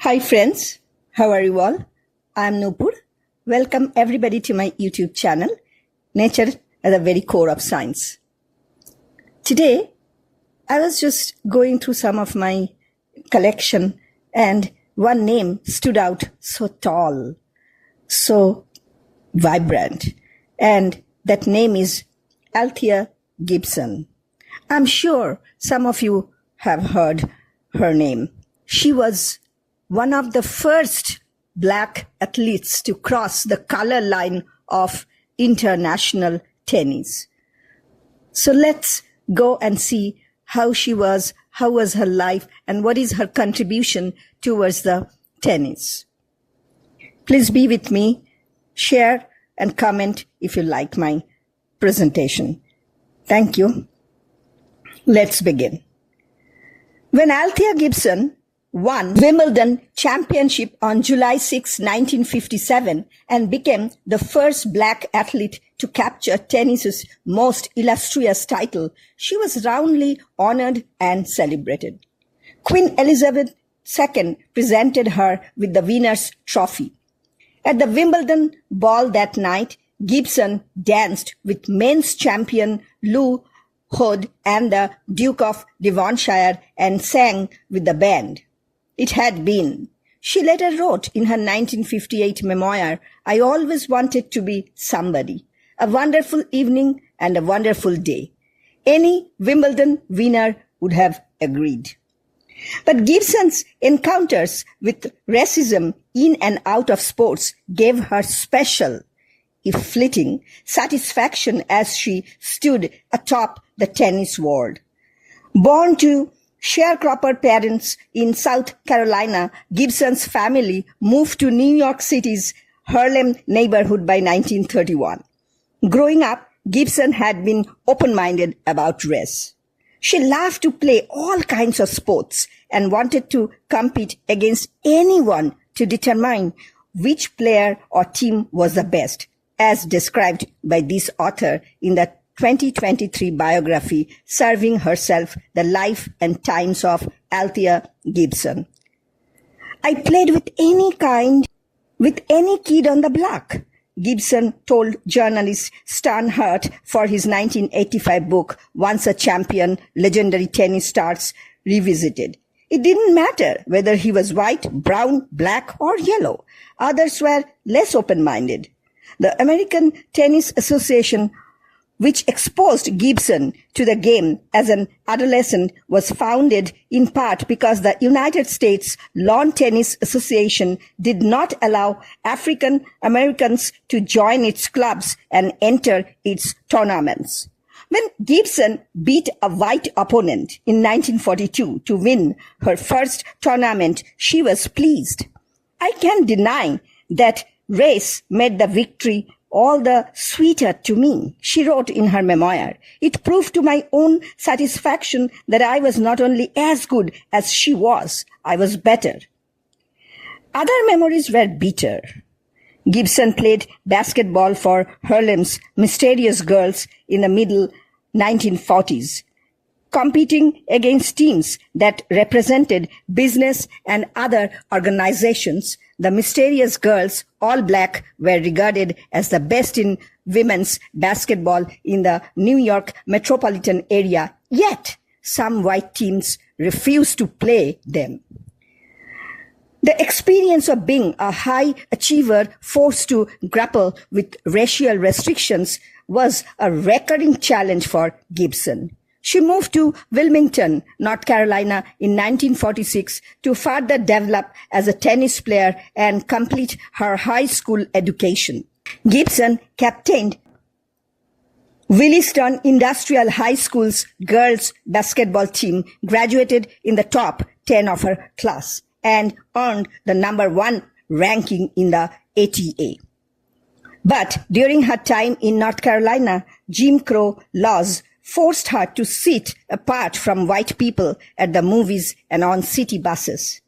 Hi friends, how are you all? I'm Nupur. Welcome everybody to my YouTube channel, Nature at the Very Core of Science. Today, I was just going through some of my collection and one name stood out so tall, so vibrant, and that name is Althea Gibson. I'm sure some of you have heard her name. She was one of the first black athletes to cross the color line of international tennis. So let's go and see how she was, how was her life, and what is her contribution towards the tennis. Please be with me, share and comment if you like my presentation. Thank you. Let's begin. When Althea Gibson won Wimbledon championship on July 6, 1957 and became the first black athlete to capture tennis's most illustrious title, she was roundly honored and celebrated. Queen Elizabeth II presented her with the winner's trophy. At the Wimbledon ball that night, Gibson danced with men's champion Lou Hood and the Duke of Devonshire and sang with the band. It had been. She later wrote in her 1958 memoir, "I always wanted to be somebody. A wonderful evening and a wonderful day." Any Wimbledon winner would have agreed. But Gibson's encounters with racism in and out of sports gave her special, if fleeting, satisfaction as she stood atop the tennis world. Born to sharecropper parents in South Carolina, Gibson's family moved to New York City's Harlem neighborhood by 1931. Growing up, Gibson had been open-minded about race. She loved to play all kinds of sports and wanted to compete against anyone to determine which player or team was the best, as described by this author in the 2023 biography, Serving Herself, the Life and Times of Althea Gibson. "I played with any kid on the block," Gibson told journalist Stan Hart for his 1985 book, Once a Champion, Legendary Tennis Stars Revisited. It didn't matter whether he was white, brown, black, or yellow. Others were less open-minded. The American Tennis Association, which exposed Gibson to the game as an adolescent, was founded in part because the United States Lawn Tennis Association did not allow African Americans to join its clubs and enter its tournaments. When Gibson beat a white opponent in 1942 to win her first tournament, she was pleased. "I can't deny that race made the victory all the sweeter to me," she wrote in her memoir. "It proved to my own satisfaction that I was not only as good as she was, I was better." Other memories were bitter. Gibson played basketball for Harlem's Mysterious Girls in the middle 1940s, competing against teams that represented business and other organizations. The Mysterious Girls, all black, were regarded as the best in women's basketball in the New York metropolitan area, yet some white teams refused to play them. The experience of being a high achiever forced to grapple with racial restrictions was a recurring challenge for Gibson. She moved to Wilmington, North Carolina in 1946 to further develop as a tennis player and complete her high school education. Gibson captained Williston Industrial High School's girls basketball team, graduated in the top 10 of her class, and earned the number 1 ranking in the ATA. But during her time in North Carolina, Jim Crow laws forced her to sit apart from white people at the movies and on city buses.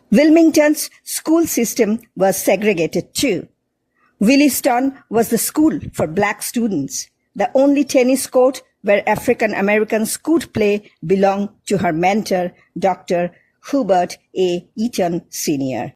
Wilmington's school system was segregated too. Williston was the school for black students. The only tennis court where African Americans could play belonged to her mentor, Dr. Hubert A. Eaton Sr.